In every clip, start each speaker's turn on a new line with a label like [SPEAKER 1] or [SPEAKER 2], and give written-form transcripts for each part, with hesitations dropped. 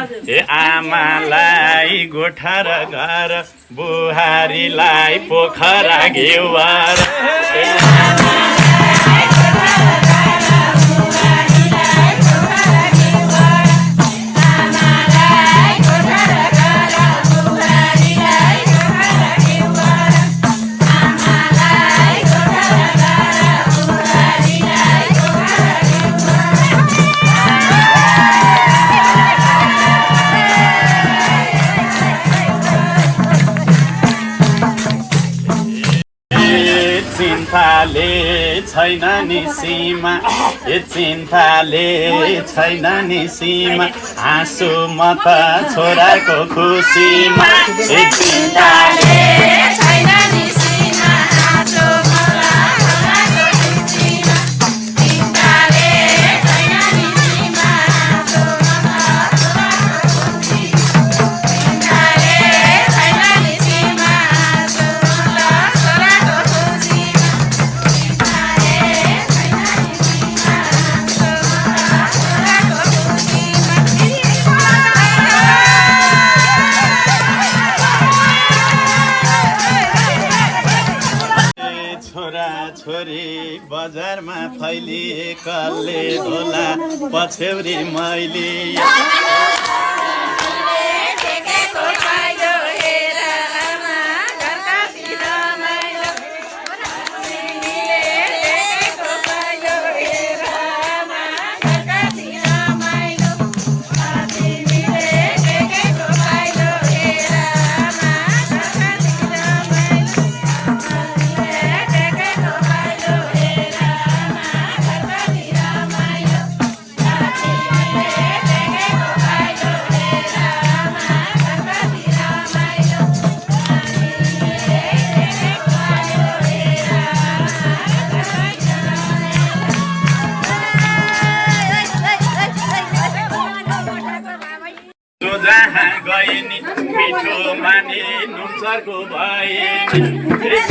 [SPEAKER 1] ए आमालाई गोठा र घर बुहारीलाई पोखरा घेवर चिन्ताले छैन नि सीमा ए चिन्ताले छैन नि सीमा हाँसु म त छोराको खुसीमा ए चिन्ताले छैन नि सीमा हाँसु म त छोराको खुसीमा चिन्ताले छैन नि सीमा हाँसु म त छोराको खुसीमा चिन्ताले छैन नि सीमा हाँसु म त छोराको खुसीमा छोरी बजारमा फैलिएकाले होला पछ्यौरी मैले जहाँ गए नि मिठो माने नुनसरको भए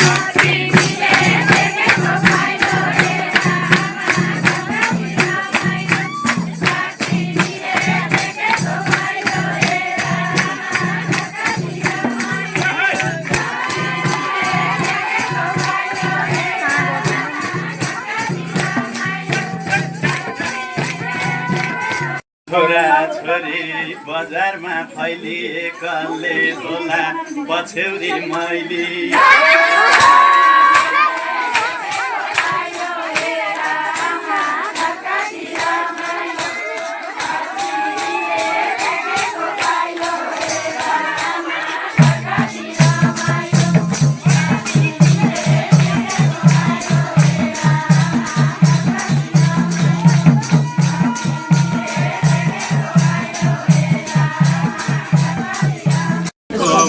[SPEAKER 1] छोरा छोरी बजारमा फैलिएकाले होला पछ्यौरी मैले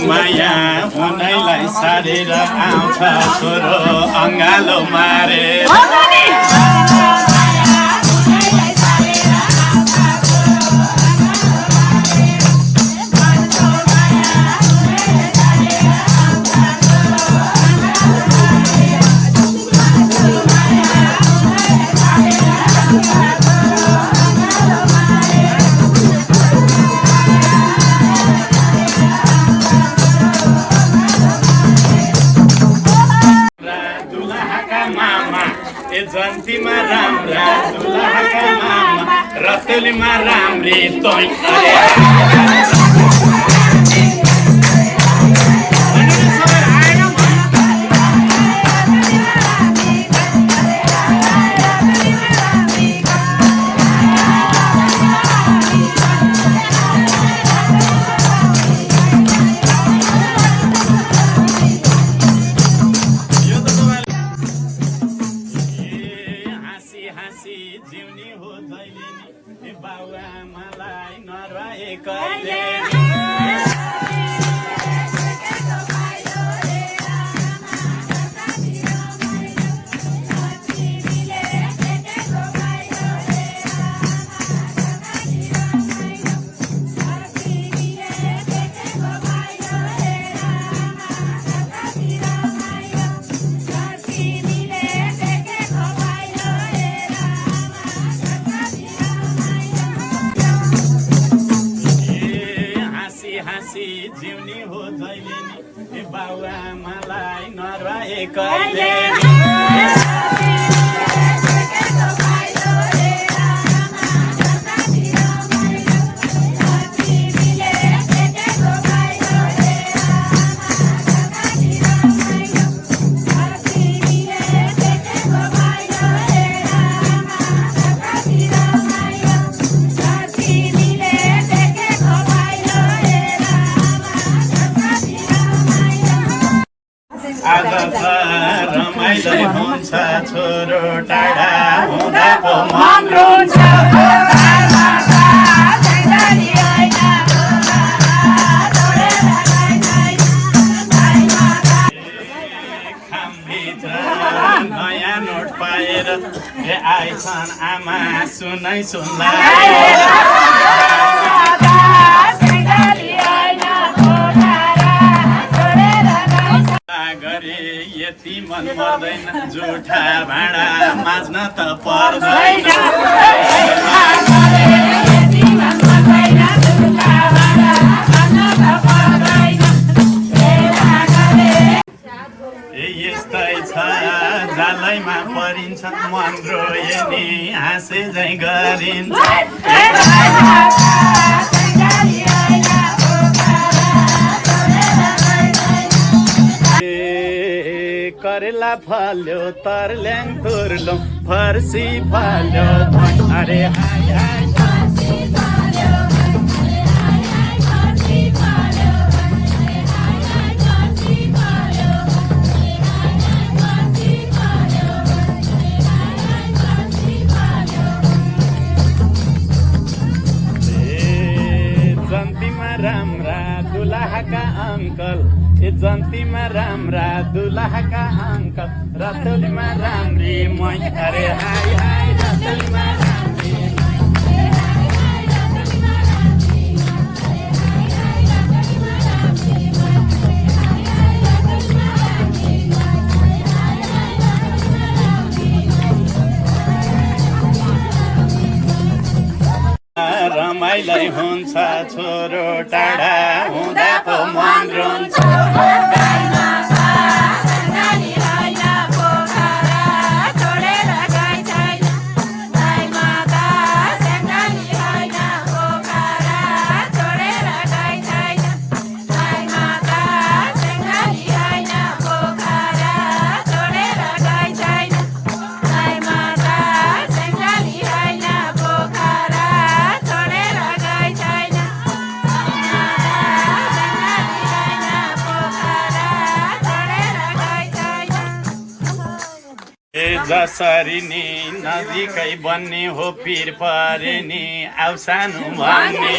[SPEAKER 1] माया हुनैलाई सारेर आउँछ छोरो अङ्गालो मारे जन्तीमा राम्रा दुलाका मामा रतुलीमा राम्री तोइ जिउनी हो जहिले नि बाउ आमालाई नरहे कहिले हाँसी जिउने हो जहिले नि बाबुआमालाई नरुवाए कहिले आज त रमाइलो हुन्छ छोरो टाढा हुँदाको मन रुन्छ खामभित्र नयाँ नोट पाएर आइछन् आमा सुनै सुन्ला यति मन पर्दैन जुठा भाँडा माझ्न त पर्दैन यस्तै छ जालैमा परिन्छ मन रोए नि हाँसे झै गरिन्छ करेला फल्यो तरल्याङ तुर्लो फर्सी फल्यो अरे हाय हाय जन्तीमा राम्रा दुलाहाका अङ्कल जन्तीमा राम्रा दुलाहाका अङ्कल रतुलीमा राम्री मै अरे हाय हाय रतुलीमा राम्री रमाइलै हुन्छ छोरो टाढा हुँदाको मन रुन्छ जसरी नि नजिकै बन्ने हो पिर परे नि आउ सानो भन्ने